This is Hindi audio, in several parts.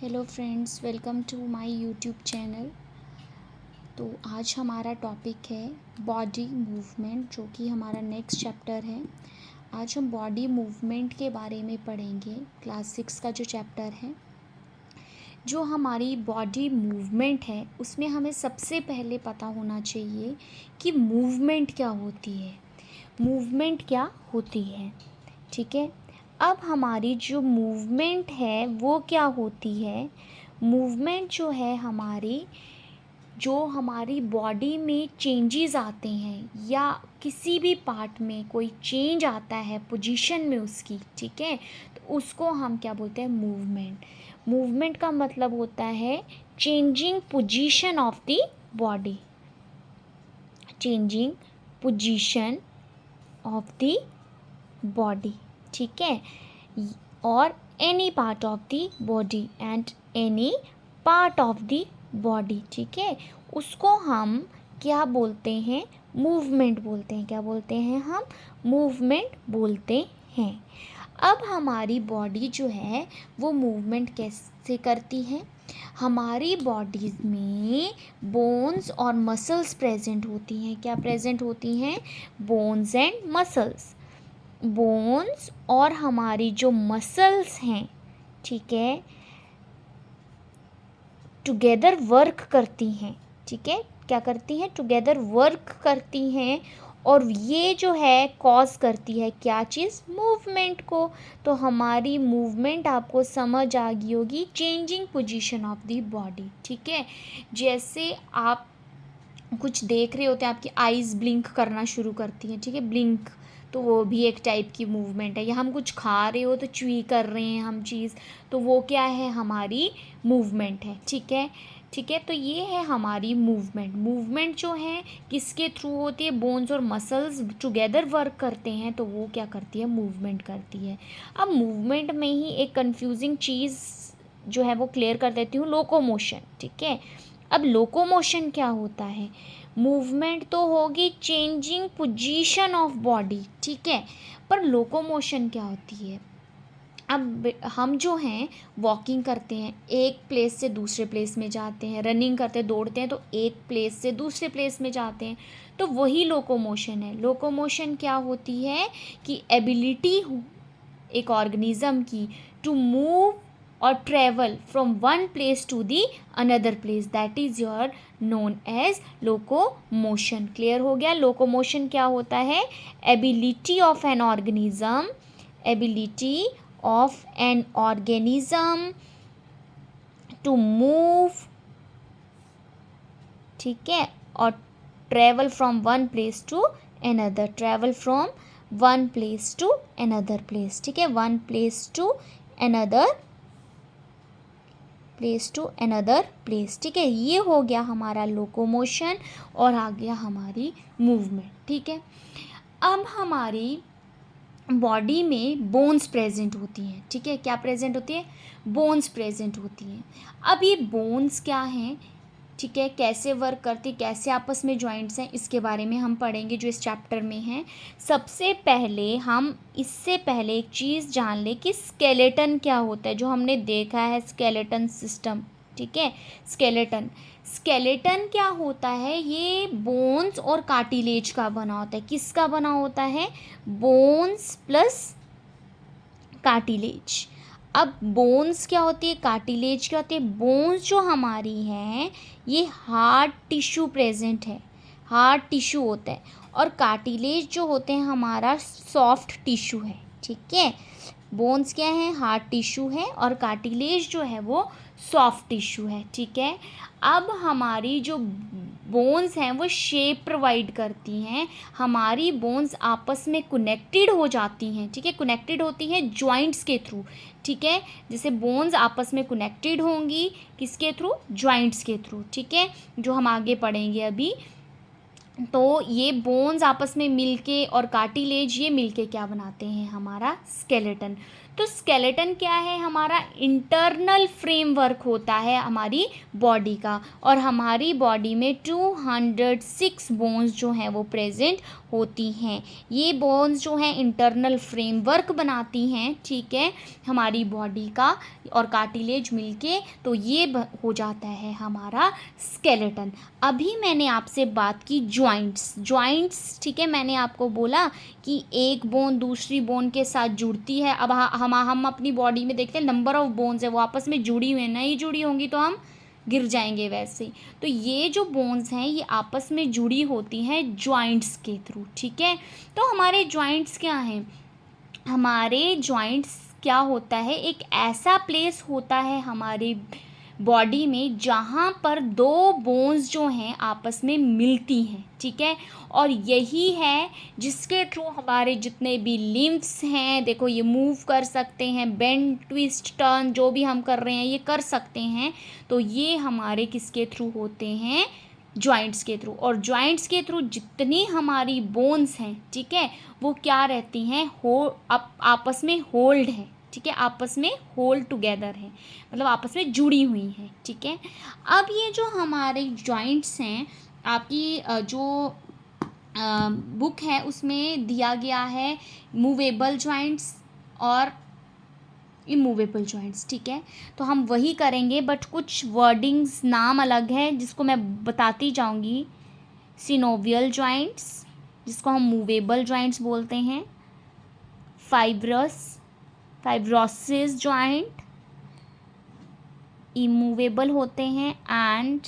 Hello friends, welcome to my YouTube channel. तो आज हमारा टॉपिक है बॉडी मूवमेंट, जो कि हमारा नेक्स्ट चैप्टर है। आज हम बॉडी मूवमेंट के बारे में पढ़ेंगे। क्लास 6 का जो चैप्टर है, जो हमारी बॉडी मूवमेंट है, उसमें हमें सबसे पहले पता होना चाहिए कि मूवमेंट क्या होती है। मूवमेंट क्या होती है, ठीक है। अब हमारी जो मूवमेंट है वो क्या होती है। मूवमेंट जो है हमारी बॉडी में चेंजेस आते हैं या किसी भी पार्ट में कोई चेंज आता है पोजीशन में उसकी, ठीक है, तो उसको हम क्या बोलते हैं, मूवमेंट। मूवमेंट का मतलब होता है changing position of the body, changing position of the body, ठीक है, और any part of the body and any part of the body, ठीक है, उसको हम क्या बोलते हैं, मूवमेंट बोलते हैं। क्या बोलते हैं हम, मूवमेंट बोलते हैं। अब हमारी बॉडी जो है वो मूवमेंट कैसे करती है। हमारी बॉडीज में बोन्स और मसल्स प्रेजेंट होती हैं। क्या प्रेजेंट होती हैं, बोन्स एंड मसल्स। बोन्स और हमारी जो मसल्स हैं, ठीक है, टुगेदर वर्क करती हैं, ठीक है। क्या करती हैं, टुगेदर वर्क करती हैं, और ये जो है कॉज करती है क्या चीज़, मूवमेंट को। तो हमारी मूवमेंट आपको समझ आ गई होगी, changing position of the body, ठीक है। जैसे आप कुछ देख रहे होते हैं, आपकी आईज़ ब्लिंक करना शुरू करती हैं, ठीक है, ब्लिंक, तो वो भी एक टाइप की मूवमेंट है। या हम कुछ खा रहे हो तो च्यूई कर रहे हैं हम चीज़, तो वो क्या है, हमारी मूवमेंट है, ठीक है। ठीक है, तो ये है हमारी मूवमेंट। मूवमेंट जो है किसके थ्रू होती है, बोन्स और मसल्स टुगेदर वर्क करते हैं, तो वो क्या करती है, मूवमेंट करती है। अब मूवमेंट में ही एक कंफ्यूजिंग चीज़ जो है वो क्लियर कर देती हूँ, लोकोमोशन, ठीक है। अब लोकोमोशन क्या होता है, मूवमेंट तो होगी चेंजिंग पोजीशन ऑफ बॉडी, ठीक है, पर लोकोमोशन क्या होती है। अब हम जो हैं वॉकिंग करते हैं, एक प्लेस से दूसरे प्लेस में जाते हैं, रनिंग करते हैं, दौड़ते हैं, तो एक प्लेस से दूसरे प्लेस में जाते हैं, तो वही लोकोमोशन है। लोकोमोशन क्या होती है कि एबिलिटी एक ऑर्गेनिज्म की टू मूव और travel from one place to the another place, that is your known as locomotion. Clear हो गया, लोकोमोशन क्या होता है, ability of an organism, ability of an organism to move, ठीक है, और travel from one place to another, travel from one place to another place, ठीक है, one place to another place to another place, ठीक है। ये हो गया हमारा लोकोमोशन और आ गया हमारी मूवमेंट, ठीक है। अब हमारी बॉडी में बोन्स प्रेजेंट होती हैं, ठीक है, क्या प्रेजेंट होती है, बोन्स प्रेजेंट होती हैं। अब ये बोन्स क्या हैं, ठीक है, कैसे वर्क करती, कैसे आपस में जॉइंट्स हैं, इसके बारे में हम पढ़ेंगे जो इस चैप्टर में है। सबसे पहले हम इससे पहले एक चीज़ जान लें कि स्केलेटन क्या होता है, जो हमने देखा है स्केलेटन सिस्टम, ठीक है। स्केलेटन, स्केलेटन क्या होता है, ये बोन्स और कार्टिलेज का बना होता है। किसका बना होता है, बोन्स प्लस कार्टिलेज। अब बोन्स क्या होती है, कार्टिलेज क्या होती है। बोन्स जो हमारी हैं ये हार्ड टिश्यू प्रेजेंट है, हार्ड टिश्यू होता है, और कार्टिलेज जो होते हैं हमारा सॉफ्ट टिश्यू है, ठीक है। बोन्स क्या है, हार्ड टिश्यू है, और कार्टिलेज जो है वो सॉफ्ट टिश्यू है, ठीक है। अब हमारी जो बोन्स हैं वो शेप प्रोवाइड करती हैं, हमारी बोन्स आपस में कनेक्टेड हो जाती हैं, ठीक है, कनेक्टेड होती हैं जॉइंट्स के थ्रू, ठीक है। जैसे बोन्स आपस में कनेक्टेड होंगी किसके थ्रू, जॉइंट्स के थ्रू, ठीक है, जो हम आगे पढ़ेंगे अभी। तो ये बोन्स आपस में मिलके और कार्टिलेज ये मिलके क्या बनाते हैं, हमारा स्केलेटन। तो स्केलेटन क्या है, हमारा इंटरनल फ्रेमवर्क होता है हमारी बॉडी का, और हमारी बॉडी में 206 बोन्स जो हैं वो प्रेजेंट होती हैं। ये बोन्स जो हैं इंटरनल फ्रेमवर्क बनाती हैं, ठीक है, हमारी बॉडी का, और कार्टिलेज मिलके तो ये हो जाता है हमारा स्केलेटन। अभी मैंने आपसे बात की जॉइंट्स, ठीक है, मैंने आपको बोला कि एक बोन दूसरी बोन के साथ जुड़ती है। अब हम अपनी बॉडी में देखते हैं नंबर ऑफ बोन्स है वो आपस में जुड़ी हुई हैं, नहीं जुड़ी होंगी तो हम गिर जाएंगे वैसे। तो ये जो बोन्स हैं ये आपस में जुड़ी होती हैं जॉइंट्स के थ्रू, ठीक है। तो हमारे जॉइंट्स क्या हैं? हमारे जॉइंट्स क्या होता है, एक ऐसा प्लेस होता है हमारे बॉडी में जहाँ पर दो बोन्स जो हैं आपस में मिलती हैं, ठीक है। और यही है जिसके थ्रू हमारे जितने भी लिम्फ्स हैं, देखो ये मूव कर सकते हैं, बेंड ट्विस्ट टर्न जो भी हम कर रहे हैं ये कर सकते हैं। तो ये हमारे किसके थ्रू होते हैं? जॉइंट्स के थ्रू। और जॉइंट्स के थ्रू जितनी हमारी बोन्स हैं, ठीक है, वो क्या रहती हैं? आपस में होल्ड हैं, ठीक है, आपस में होल्ड टुगेदर है, मतलब आपस में जुड़ी हुई हैं, ठीक है। अब ये जो हमारे जॉइंट्स हैं, आपकी जो बुक है उसमें दिया गया है मूवेबल जॉइंट्स और इमूवेबल जॉइंट्स, ठीक है। तो हम वही करेंगे बट कुछ वर्डिंग्स नाम अलग है जिसको मैं बताती जाऊंगी। सिनोवियल जॉइंट्स जिसको हम मूवेबल जॉइंट्स बोलते हैं, फाइब्रोसिस जॉइंट इमूवेबल होते हैं, एंड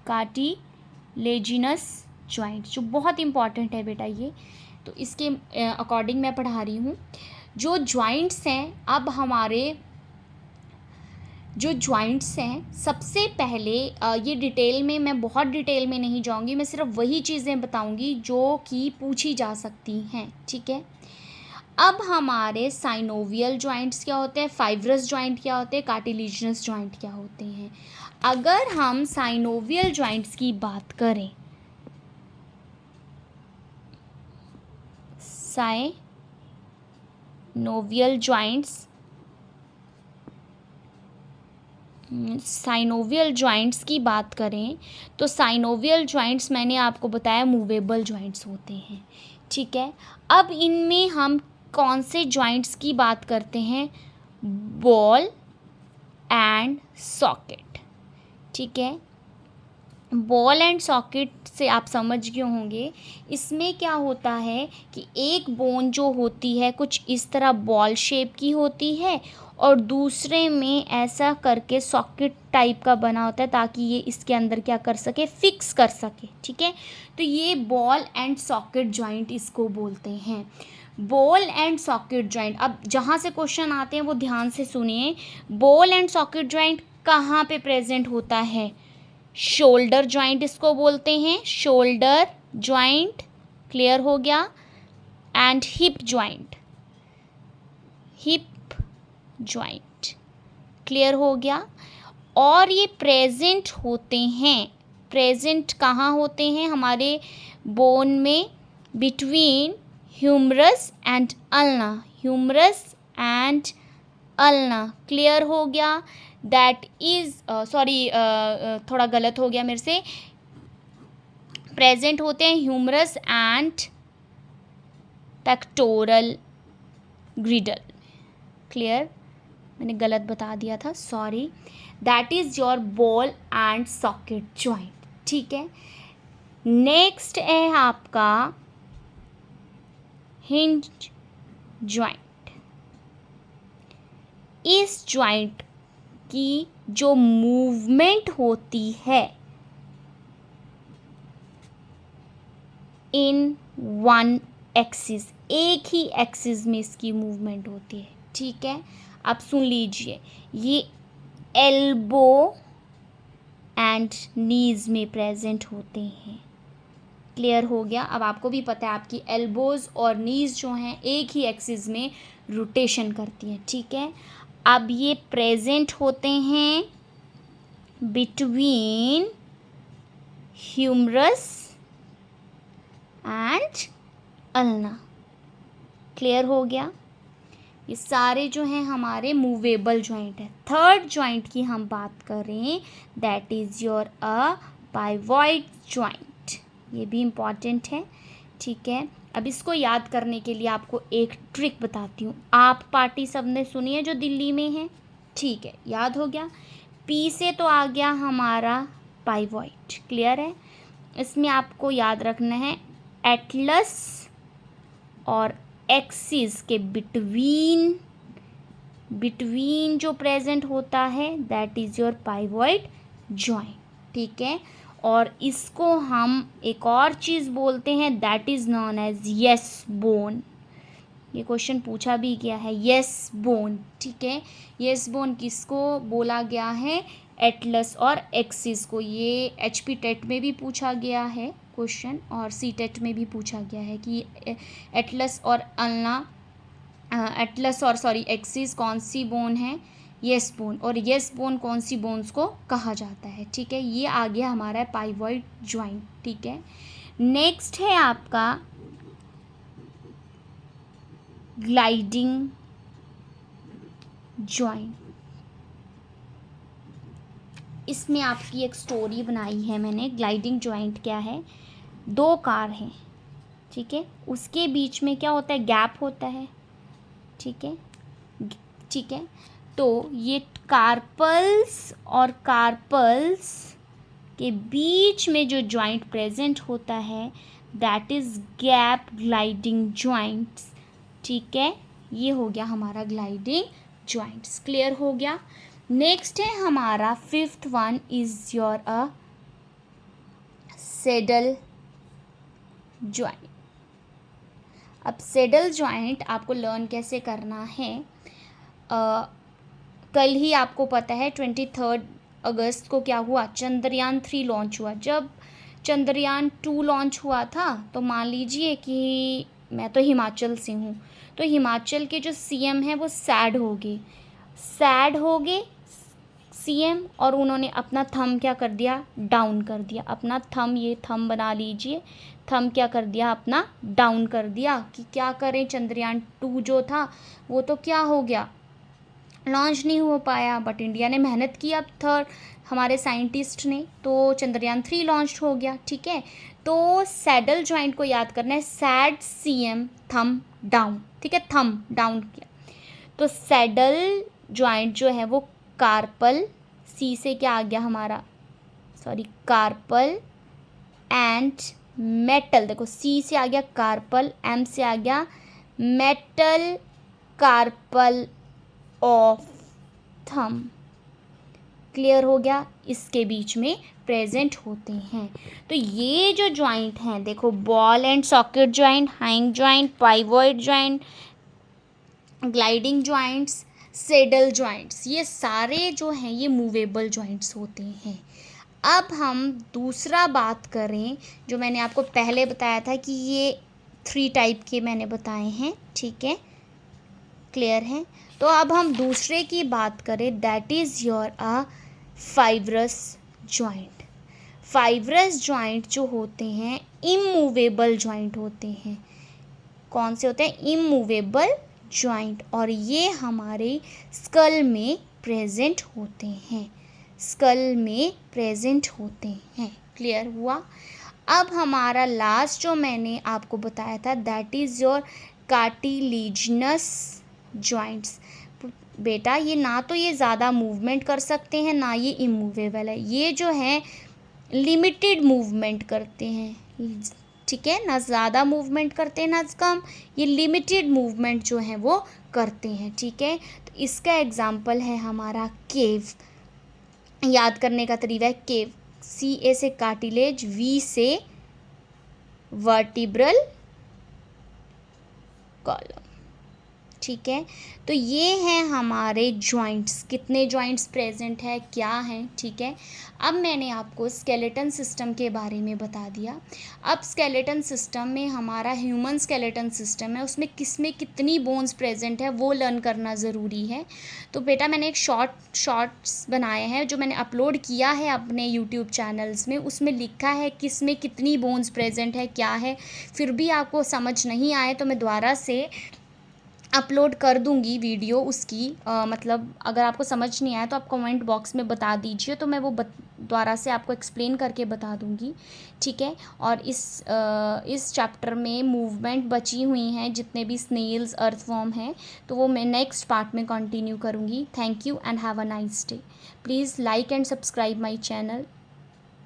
कार्टिलेजिनस जॉइंट जो बहुत इंपॉर्टेंट है बेटा ये। तो इसके अकॉर्डिंग मैं पढ़ा रही हूँ। जो जॉइंट्स हैं, अब हमारे जो जॉइंट्स हैं सबसे पहले ये डिटेल में, मैं बहुत डिटेल में नहीं जाऊँगी, मैं सिर्फ वही चीज़ें बताऊँगी जो कि पूछी जा सकती हैं, ठीक है। अब हमारे साइनोवियल जॉइंट्स क्या होते हैं, फाइब्रस जॉइंट क्या होते हैं, कार्टिलेजिनस जॉइंट क्या होते हैं। अगर हम साइनोवियल जॉइंट्स की बात करें, साइनोवियल जॉइंट्स की बात करें तो साइनोवियल जॉइंट्स मैंने आपको बताया मूवेबल जॉइंट्स होते हैं, ठीक है। अब इनमें हम कौन से जॉइंट्स की बात करते हैं? बॉल एंड सॉकेट, ठीक है। बॉल एंड सॉकेट से आप समझ गए होंगे, इसमें क्या होता है कि एक बोन जो होती है कुछ इस तरह बॉल शेप की होती है और दूसरे में ऐसा करके सॉकेट टाइप का बना होता है ताकि ये इसके अंदर क्या कर सके, फिक्स कर सके, ठीक है। तो ये बॉल एंड सॉकेट जॉइंट इसको बोलते हैं, बॉल एंड सॉकेट जॉइंट। अब जहाँ से क्वेश्चन आते हैं वो ध्यान से सुनिए। बॉल एंड सॉकेट जॉइंट कहाँ पे प्रेजेंट होता है? शोल्डर जॉइंट इसको बोलते हैं, शोल्डर जॉइंट, क्लियर हो गया। एंड हिप जॉइंट क्लियर हो गया। और ये प्रेजेंट होते हैं, प्रेजेंट कहाँ होते हैं? हमारे बोन में, between humerus and ulna, clear हो गया। दैट इज सॉरी, थोड़ा गलत हो गया मेरे से, प्रेजेंट होते हैं humerus and pectoral girdle, clear, मैंने गलत बता दिया था, sorry. That is your ball and socket joint, ठीक है। नेक्स्ट है आपका हिंज जॉइंट। इस जॉइंट की जो मूवमेंट होती है इन वन एक्सिस, एक ही एक्सिस में इसकी मूवमेंट होती है, ठीक है। आप सुन लीजिए, ये एल्बो एंड नीज में प्रेजेंट होते हैं, क्लियर हो गया। अब आपको भी पता है आपकी एल्बोज और नीज जो हैं एक ही एक्सिस में रोटेशन करती हैं, ठीक है। अब ये प्रेजेंट होते हैं between humerus and ulna, clear हो गया। ये सारे जो हैं हमारे मूवेबल जॉइंट है। थर्ड जॉइंट की हम बात करें, that is your pivot joint, ये भी इम्पॉर्टेंट है, ठीक है। अब इसको याद करने के लिए आपको एक ट्रिक बताती हूँ। आप पार्टी सबने सुनी है जो दिल्ली में है, ठीक है, याद हो गया। पी से तो आ गया हमारा पाइवॉइड, क्लियर है। इसमें आपको याद रखना है एटलस और एक्सिस के बिटवीन जो प्रेजेंट होता है that is your pivot joint, ठीक है। और इसको हम एक और चीज़ बोलते हैं that is known as yes bone. ये क्वेश्चन पूछा भी गया है, यस बोन, ठीक है। यस बोन किसको बोला गया है? एटलस और एक्सिस को। ये HP टेट में भी पूछा गया है क्वेश्चन, और C टेट में भी पूछा गया है कि एटलस और एक्सिस कौन सी बोन है? Yes bone. और यस बोन कौन सी बोन्स को कहा जाता है, ठीक है। ये आ गया हमारा पाइवॉइड जॉइंट, ठीक है। नेक्स्ट है आपका ग्लाइडिंग जॉइंट। इसमें आपकी एक स्टोरी बनाई है मैंने। ग्लाइडिंग जॉइंट क्या है? दो कार हैं, ठीक है, उसके बीच में क्या होता है? गैप होता है, ठीक है, ठीक है। तो ये कार्पल्स और कार्पल्स के बीच में जो जॉइंट प्रेजेंट होता है that is gap gliding joints, ठीक है। ये हो गया हमारा ग्लाइडिंग जॉइंट्स, क्लियर हो गया। नेक्स्ट है हमारा 5th one is your a saddle joint. अब सेडल जॉइंट आपको लर्न कैसे करना है? कल ही आपको पता है 23 अगस्त को क्या हुआ? चंद्रयान 3 लॉन्च हुआ। जब चंद्रयान 2 लॉन्च हुआ था तो मान लीजिए कि मैं तो हिमाचल से हूँ, तो हिमाचल के जो CM हैं वो सैड हो गए CM, और उन्होंने अपना थंब क्या कर दिया? डाउन कर दिया। अपना थंब, ये थंब बना लीजिए, थंब क्या कर दिया? अपना डाउन कर दिया कि क्या करें, चंद्रयान 2 जो था वो तो क्या हो गया? लॉन्च नहीं हो पाया। बट इंडिया ने मेहनत की, अब हमारे साइंटिस्ट ने, तो चंद्रयान 3 लॉन्च हो गया, ठीक है। तो सैडल जॉइंट को याद करना है, सैड CM थंब डाउन, ठीक है, थंब डाउन किया। तो सैडल जॉइंट जो है वो कार्पल, C से क्या आ गया हमारा? Carpal and metal. देखो C से आ गया कार्पल, M से आ गया metacarpal of thumb, clear हो गया। इसके बीच में प्रेजेंट होते हैं। तो ये जो जॉइंट हैं, देखो, ball and socket joint, hinge joint, pivot joint, gliding joints, saddle joints, ये सारे जो हैं ये मूवेबल जॉइंट्स होते हैं। अब हम दूसरा बात करें, जो मैंने आपको पहले बताया था कि ये 3 टाइप के मैंने बताए हैं, ठीक है, क्लियर है। तो अब हम दूसरे की बात करें that is your a fibrous joint. Fibrous joint जो होते हैं इमूवेबल जॉइंट होते हैं। कौन से होते हैं? Immovable joint. और ये हमारे स्कल में प्रेजेंट होते हैं, स्कल में प्रेजेंट होते हैं, क्लियर हुआ। अब हमारा लास्ट जो मैंने आपको बताया था that is your cartilaginous joints. बेटा ये ना तो ये ज़्यादा मूवमेंट कर सकते हैं, ना ये इमूवेबल है। ये जो है लिमिटेड मूवमेंट करते हैं, ठीक है, ना ज़्यादा मूवमेंट करते हैं ना कम, ये लिमिटेड मूवमेंट जो है वो करते हैं, ठीक है। तो इसका एग्जाम्पल है हमारा केव। याद करने का तरीका है केव, CA से कार्टिलेज, V से वर्टिब्रल कॉलम, ठीक है। तो ये हैं हमारे जॉइंट्स। कितने जॉइंट्स प्रेजेंट है, क्या हैं, ठीक है। अब मैंने आपको स्केलेटन सिस्टम के बारे में बता दिया। अब स्केलेटन सिस्टम में हमारा ह्यूमन स्केलेटन सिस्टम है, उसमें किसमें कितनी बोन्स प्रेजेंट है वो लर्न करना ज़रूरी है। तो बेटा मैंने एक शॉर्ट्स बनाए हैं जो मैंने अपलोड किया है अपने यूट्यूब चैनल्स में, उसमें लिखा है किस में कितनी बोन्स प्रेजेंट है, क्या है। फिर भी आपको समझ नहीं आए तो मैं दोबारा से अपलोड कर दूँगी वीडियो उसकी, मतलब अगर आपको समझ नहीं आया तो आप कमेंट बॉक्स में बता दीजिए, तो मैं वो दोबारा से आपको एक्सप्लेन करके बता दूँगी, ठीक है। और इस चैप्टर में मूवमेंट बची हुई हैं, जितने भी स्नेल्स, अर्थवॉर्म हैं, तो वो मैं नेक्स्ट पार्ट में कंटिन्यू करूँगी। Thank you and have a nice day. Please like and subscribe my channel.